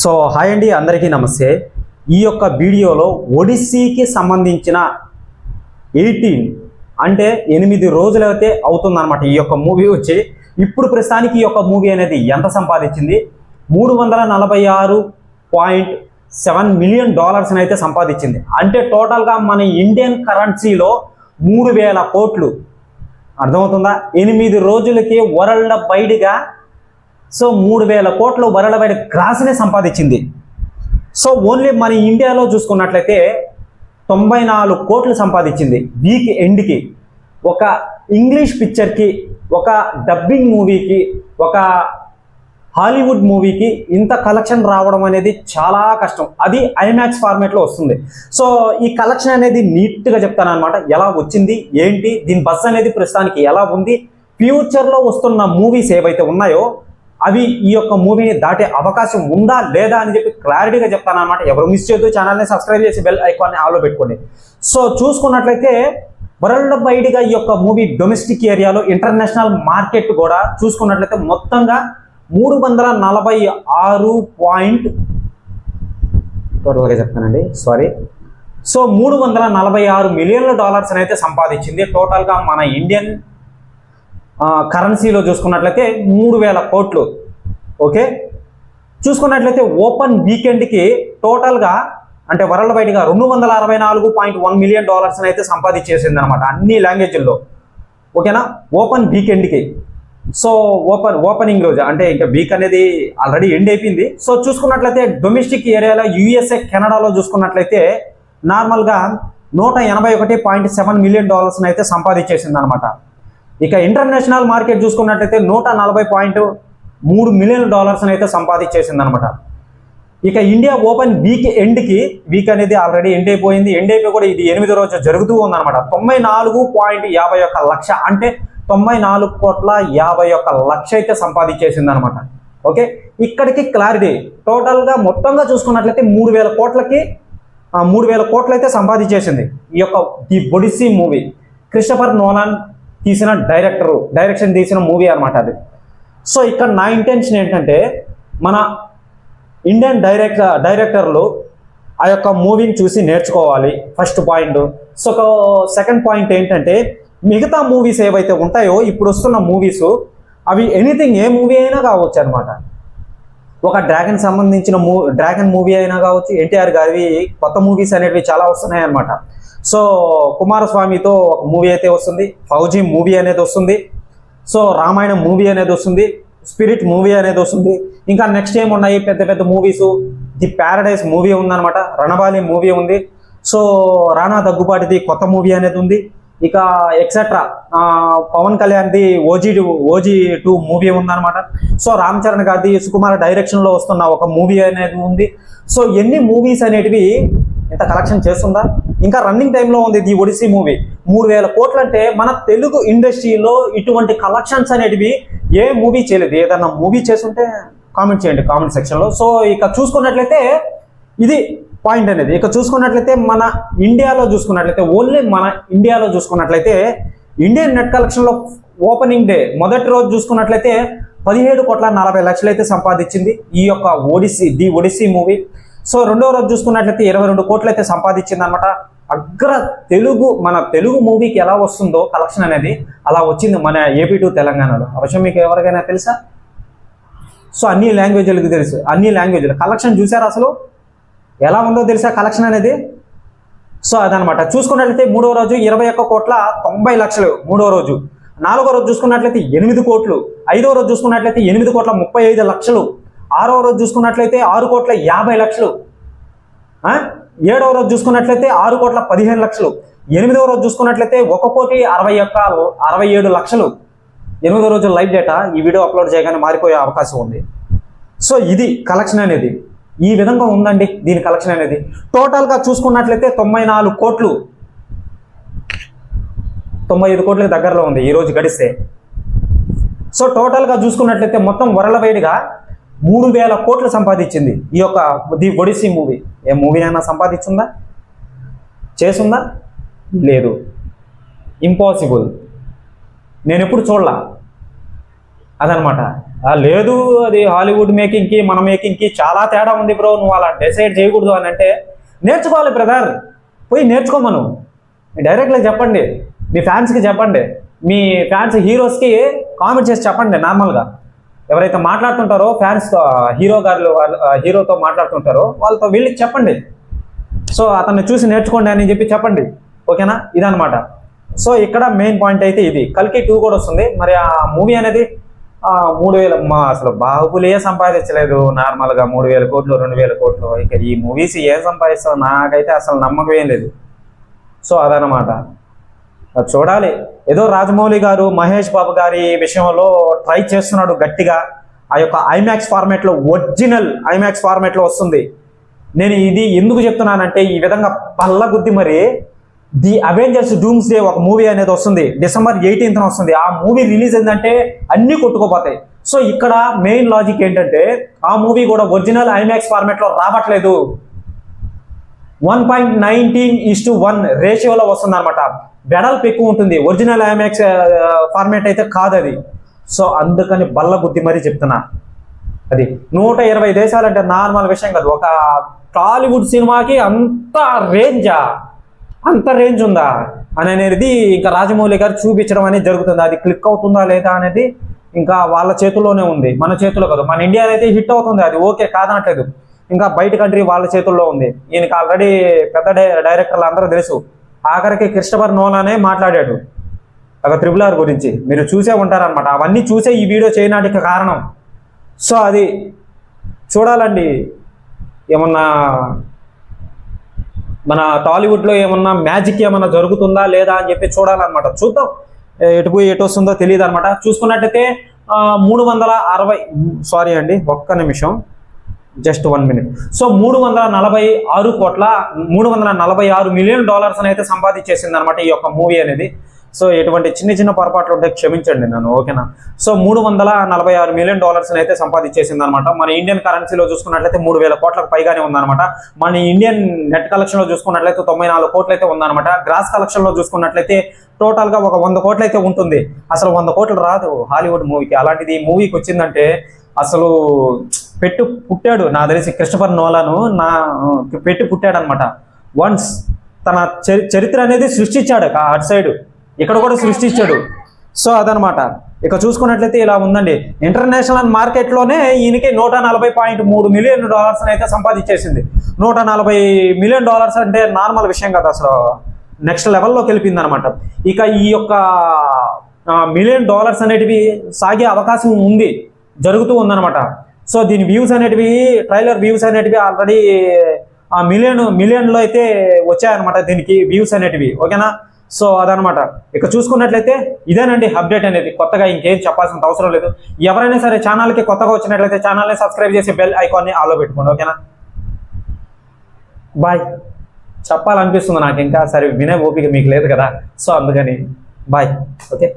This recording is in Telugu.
సో హాయ్ అండి, అందరికీ నమస్తే. ఈ యొక్క వీడియోలో ఒడిస్సీకి సంబంధించిన 18 అంటే 8 రోజులైతే అవుతుందన్నమాట ఈ యొక్క మూవీ వచ్చి. ఇప్పుడు ప్రస్తుతానికి ఈ యొక్క మూవీ అనేది ఎంత సంపాదించింది? $346.7 మిలియన్ అయితే సంపాదించింది. అంటే టోటల్గా మన ఇండియన్ కరెన్సీలో 3000 కోట్లు. అర్థమవుతుందా? 8 రోజులకి వరల్డ్ వైడ్గా 3000 కోట్లు వరల్డ్ వైడ్ గ్రాస్నే సంపాదించింది. సో ఓన్లీ మన ఇండియాలో చూసుకున్నట్లయితే 94 కోట్లు సంపాదించింది. వీక్ ఎండ్కి ఒక ఇంగ్లీష్ పిక్చర్కి, ఒక డబ్బింగ్ మూవీకి, ఒక హాలీవుడ్ మూవీకి ఇంత కలెక్షన్ రావడం అనేది చాలా కష్టం. అది ఐమాక్స్ ఫార్మేట్లో వస్తుంది. సో ఈ కలెక్షన్ అనేది నీట్గా చెప్తాను అనమాట. ఎలా వచ్చింది, ఏంటి, దీని బస్ అనేది ప్రస్తుతానికి ఎలా ఉంది, ఫ్యూచర్లో వస్తున్న మూవీస్ ఏవైతే ఉన్నాయో అవి ఈ యొక్క మూవీని దాటే అవకాశం ఉందా లేదా అని చెప్పి క్లారిటీగా చెప్తాను అనమాట. ఎవరు మిస్ చేయొద్దు, ఛానల్ని సబ్స్క్రైబ్ చేసి బెల్ ఐకాన్ని ఆన్లో పెట్టుకోండి. సో చూసుకున్నట్లయితే వరల్డ్ వైడ్గా ఈ యొక్క మూవీ డొమెస్టిక్ ఏరియాలో, ఇంటర్నేషనల్ మార్కెట్ కూడా చూసుకున్నట్లయితే మొత్తంగా 346 చెప్తానండి, సారీ. సో $346 మిలియన్ల అయితే సంపాదించింది. టోటల్గా మన ఇండియన్ కరెన్సీలో చూసుకున్నట్లయితే 3000 కోట్లు. ఓకే, చూసుకున్నట్లయితే ఓపెన్ వీకెండ్కి టోటల్గా అంటే వరల్డ్ వైడ్గా 264.1 మిలియన్ అయితే సంపాదించేసింది అనమాట అన్ని లాంగ్వేజ్ల్లో. ఓకేనా, ఓపెన్ వీకెండ్కి. సో ఓపెనింగ్ రోజు అంటే ఇంకా వీక్ అనేది ఆల్రెడీ ఎండ్ అయిపోయింది. సో చూసుకున్నట్లయితే డొమెస్టిక్ ఏరియాలో USA, కెనడాలో చూసుకున్నట్లయితే నార్మల్గా 181.7 మిలియన్ అయితే సంపాదించేసింది అనమాట. ఇక ఇంటర్నేషనల్ మార్కెట్ చూసుకున్నట్లయితే 140.3 మిలియన్ అయితే సంపాదించేసింది అనమాట. ఇక ఇండియా ఓపెన్ వీక్ ఎండ్కి, వీక్ అనేది ఆల్రెడీ ఎండ్ అయిపోయింది. ఎండ్ అయిపోయి కూడా ఇది 8వ రోజు జరుగుతూ ఉందన్నమాట. 94.51 లక్ష అంటే 94.51 లక్ష అయితే సంపాదించేసింది అనమాట. ఓకే, ఇక్కడికి క్లారిటీ. టోటల్గా మొత్తంగా చూసుకున్నట్లయితే 3000 కోట్లు అయితే సంపాదించేసింది ఈ యొక్క the Odyssey movie. Christopher Nolan తీసిన డైరెక్షన్ తీసిన మూవీ అనమాట అది. సో ఇక్కడ నా ఇంటెన్షన్ ఏంటంటే మన ఇండియన్ డైరెక్టర్లు ఆ యొక్క మూవీని చూసి నేర్చుకోవాలి, first point. So second point ఏంటంటే మిగతా మూవీస్ ఏవైతే ఉంటాయో ఇప్పుడు వస్తున్న మూవీస్ అవి ఎనీథింగ్, ఏ మూవీ అయినా కావచ్చు అనమాట. ఒక డ్రాగన్ మూవీ అయినా కావచ్చు, ఎన్టీఆర్ గారివి కొత్త మూవీస్ అనేవి చాలా వస్తున్నాయి అనమాట. సో కుమారస్వామితో ఒక మూవీ అయితే వస్తుంది, ఫౌజీ మూవీ అనేది వస్తుంది, సో రామాయణం మూవీ అనేది వస్తుంది, స్పిరిట్ మూవీ అనేది వస్తుంది. ఇంకా నెక్స్ట్ ఏమున్నాయి పెద్ద పెద్ద మూవీస్, ది ప్యారడైస్ మూవీ ఉందన్నమాట, రణబాలి మూవీ ఉంది, సో రానా దగ్గుబాటిది కొత్త మూవీ అనేది ఉంది, ఇక ఎక్సెట్రా పవన్ కళ్యాణ్ది ఓజీ 2 మూవీ ఉందన్నమాట. సో రామ్ చరణ్ గారిది సుకుమార్ డైరెక్షన్లో వస్తున్న ఒక మూవీ అనేది ఉంది. సో ఎన్ని మూవీస్ అనేటివి ఇంత కలెక్షన్ చేస్తుందా? ఇంకా రన్నింగ్ టైంలో ఉంది ది ఒడిస్సీ మూవీ. 3000 కోట్లు అంటే మన తెలుగు ఇండస్ట్రీలో ఇటువంటి కలెక్షన్స్ అనేటివి ఏ మూవీ చేయలేదు. ఏదన్నా మూవీ చేస్తుంటే కామెంట్ చేయండి కామెంట్ సెక్షన్లో. సో ఇక చూసుకున్నట్లయితే ఇది పాయింట్ అనేది. ఇక చూసుకున్నట్లయితే మన ఇండియాలో చూసుకున్నట్లయితే, ఓన్లీ మన ఇండియాలో చూసుకున్నట్లయితే ఇండియన్ నెట్ కలెక్షన్లో ఓపెనింగ్ డే మొదటి రోజు చూసుకున్నట్లయితే 17.40 లక్షలు అయితే సంపాదించింది ఈ యొక్క ది ఒడిస్సీ మూవీ. సో రెండవ రోజు చూసుకున్నట్లయితే 22 కోట్లు అయితే సంపాదించింది అనమాట. మన తెలుగు మూవీకి ఎలా వస్తుందో కలెక్షన్ అనేది అలా వచ్చింది మన ఏపీ టు తెలంగాణలో. అవసరం మీకు ఎవరికైనా తెలుసా? సో అన్ని లాంగ్వేజ్లకు తెలుసు, అన్ని లాంగ్వేజ్లు కలెక్షన్ చూసారు అసలు ఎలా ఉందో తెలుసా కలెక్షన్ అనేది. సో అదనమాట. చూసుకున్నట్లయితే 3వ రోజు 21.90 లక్షలు 3వ రోజు. 4వ రోజు చూసుకున్నట్లయితే 8 కోట్లు. 5వ రోజు చూసుకున్నట్లయితే 8.35 లక్షలు. 6వ రోజు చూసుకున్నట్లయితే 6.50 లక్షలు. 7వ రోజు చూసుకున్నట్లయితే 6.15 లక్షలు. 8వ రోజు చూసుకున్నట్లయితే 1.67 లక్షలు. 8వ రోజు లైవ్ డేటా ఈ వీడియో అప్లోడ్ చేయగానే మారిపోయే అవకాశం ఉంది. సో ఇది కలెక్షన్ అనేది ఈ విధంగా ఉందండి దీని కలెక్షన్ అనేది. టోటల్గా చూసుకున్నట్లయితే 94 కోట్లు, 95 కోట్లకి దగ్గరలో ఉంది ఈరోజు గడిస్తే. సో టోటల్గా చూసుకున్నట్లయితే మొత్తం వరల్డ్ వైడ్గా 3000 కోట్లు సంపాదించింది ఈ యొక్క ది ఒడిస్సీ మూవీ. ఏ మూవీ అయినా సంపాదించిందా? చేస్తుందా? లేదు, ఇంపాసిబుల్. నేను ఎప్పుడు చూడలా అదనమాట. లేదు అది హాలీవుడ్ మేకింగ్కి మన మేకింగ్కి చాలా తేడా ఉంది బ్రో, నువ్వు అలా డిసైడ్ చేయకూడదు అని అంటే నేర్చుకోవాలి బ్రదర్, పోయి నేర్చుకోమను. డైరెక్ట్గా చెప్పండి, మీ ఫ్యాన్స్కి చెప్పండి, మీ ఫ్యాన్స్ హీరోస్కి కామెంట్ చేసి చెప్పండి. నార్మల్గా ఎవరైతే మాట్లాడుతుంటారో ఫ్యాన్స్తో, హీరోతో మాట్లాడుతుంటారో వాళ్ళతో వీళ్ళకి చెప్పండి. సో అతన్ని చూసి నేర్చుకోండి అని చెప్పి చెప్పండి, ఓకేనా? ఇదనమాట. సో ఇక్కడ మెయిన్ పాయింట్ అయితే ఇది. కల్కి 2 కూడా వస్తుంది. మరి ఆ మూవీ అనేది 3,000 అసలు బాహుబలియే సంపాదించలేదు నార్మల్గా 3,000 కోట్లు 2,000 కోట్లు. ఇక ఈ మూవీస్ ఏం సంపాదిస్తావు నాకైతే అసలు నమ్మకం ఏం లేదు. సో అదనమాట, అది చూడాలి. ఏదో రాజమౌళి గారు మహేష్ బాబు గారి విషయంలో ట్రై చేస్తున్నాడు గట్టిగా. ఆ యొక్క ఐమాక్స్ ఫార్మేట్లో, ఒరిజినల్ ఐమాక్స్ ఫార్మేట్లో వస్తుంది. నేను ఇది ఎందుకు చెప్తున్నానంటే ఈ విధంగా పల్లగుద్ది మరి ది అవెంజర్స్ డూమ్స్ డే ఒక మూవీ అనేది వస్తుంది, December 18th వస్తుంది. ఆ మూవీ రిలీజ్ అయిందంటే అన్నీ కొట్టుకోపోతాయి. సో ఇక్కడ మెయిన్ లాజిక్ ఏంటంటే ఆ మూవీ కూడా ఒరిజినల్ ఐమాక్స్ ఫార్మేట్లో రావట్లేదు, 1.19:1 రేషియోలో వస్తుంది అనమాట. వెడల్పు ఎక్కువ ఉంటుంది, ఒరిజినల్ ఐమాక్స్ ఫార్మేట్ అయితే కాదు అది. సో అందుకని బల్లగుద్ది మరీ చెప్తున్నా. అది 120 దేశాలంటే నార్మల్ విషయం కాదు. ఒక టాలీవుడ్ సినిమాకి అంత రేంజ్ ఉందా అని అనేది ఇంకా రాజమౌళి గారు చూపించడం అనేది జరుగుతుంది. అది క్లిక్ అవుతుందా లేదా అనేది ఇంకా వాళ్ళ చేతుల్లోనే ఉంది, మన చేతుల్లో కాదు. మన ఇండియాలో అయితే హిట్ అవుతుంది, అది ఓకే కాదనట్లేదు. ఇంకా బయట కంట్రీ వాళ్ళ చేతుల్లో ఉంది. ఈయనకి ఆల్రెడీ పెద్ద డైరెక్టర్లు అందరూ తెలుసు. ఆఖరికి క్రిస్టఫర్ నోలానే మాట్లాడాడు ఒక RRR గురించి, మీరు చూసే ఉంటారనమాట. అవన్నీ చూసే ఈ వీడియో చేయడానికి కారణం. సో అది చూడాలండి, ఏమన్నా మన టాలీవుడ్లో ఏమన్నా మ్యాజిక్ ఏమన్నా జరుగుతుందా లేదా అని చెప్పి చూడాలన్నమాట. చూద్దాం, ఎటు వస్తుందో తెలియదు అనమాట. చూసుకున్నట్టయితే 360, సారీ అండి ఒక్క నిమిషం, just 1 minute. So 346 million dollars అయితే సంపాదించేసింది అనమాట ఈ యొక్క మూవీ అనేది. సో ఎటువంటి చిన్న పొరపాట్లు ఉంటే క్షమించండి నన్ను, ఓకేనా? సో 346 మిలియన్ డాలర్స్ అయితే సంపాదించేసింది అనమాట. మన ఇండియన్ కరెన్సీలో చూసుకున్నట్లయితే 3,000 కోట్లకు పైగానే ఉందన్నమాట. మన ఇండియన్ నెట్ కలెక్షన్లో చూసుకున్నట్లయితే 94 కోట్లు అయితే ఉందన్నమాట. గ్రాస్ కలెక్షన్లో చూసుకున్నట్లయితే టోటల్గా ఒక 100 కోట్లు అయితే ఉంటుంది. అసలు 100 కోట్లు రాదు హాలీవుడ్ మూవీకి. అలాంటిది ఈ మూవీకి వచ్చిందంటే అసలు పుట్టాడు నాకు తెలిసి క్రిస్టఫర్ నోలాను పుట్టాడు అనమాట. వన్స్ తన చరిత్ర అనేది సృష్టించాడు అటు సైడ్, ఇక్కడ కూడా సృష్టించాడు. సో అదనమాట. ఇక చూసుకున్నట్లయితే ఇలా ఉందండి. ఇంటర్నేషనల్ మార్కెట్లోనే ఈయనకి 140.3 మిలియన్ డాలర్స్ అయితే సంపాదించేసింది. 140 మిలియన్ డాలర్స్ అంటే నార్మల్ విషయం కదా, అసలు నెక్స్ట్ లెవెల్లోకి వెళ్ళిపోయింది అనమాట. ఇక ఈ యొక్క మిలియన్ డాలర్స్ అనేటివి సాగే అవకాశం ఉంది, జరుగుతూ ఉందన్నమాట. సో దీని వ్యూస్ అనేటివి, ట్రైలర్ వ్యూస్ అనేటివి ఆల్రెడీ మిలియన్లో అయితే వచ్చాయన్నమాట దీనికి వ్యూస్ అనేటివి, ఓకేనా? సో అదనమాట. ఇక చూసుకున్నట్లయితే ఇదేనండి అప్డేట్ అనేది. కొత్తగా ఇంకేం చెప్పాల్సిన అవసరం లేదు. ఎవరైనా సరే ఛానల్కి కొత్తగా వచ్చినట్లయితే ఛానల్ని సబ్స్క్రైబ్ చేసి బెల్ ఐకాన్ని ఆలో పెట్టుకోండి, ఓకేనా? బాయ్. చెప్పాలనిపిస్తుంది నాకు ఇంకా, సరే వినే ఓపిక మీకు లేదు కదా, సో అందుకని బాయ్, ఓకే.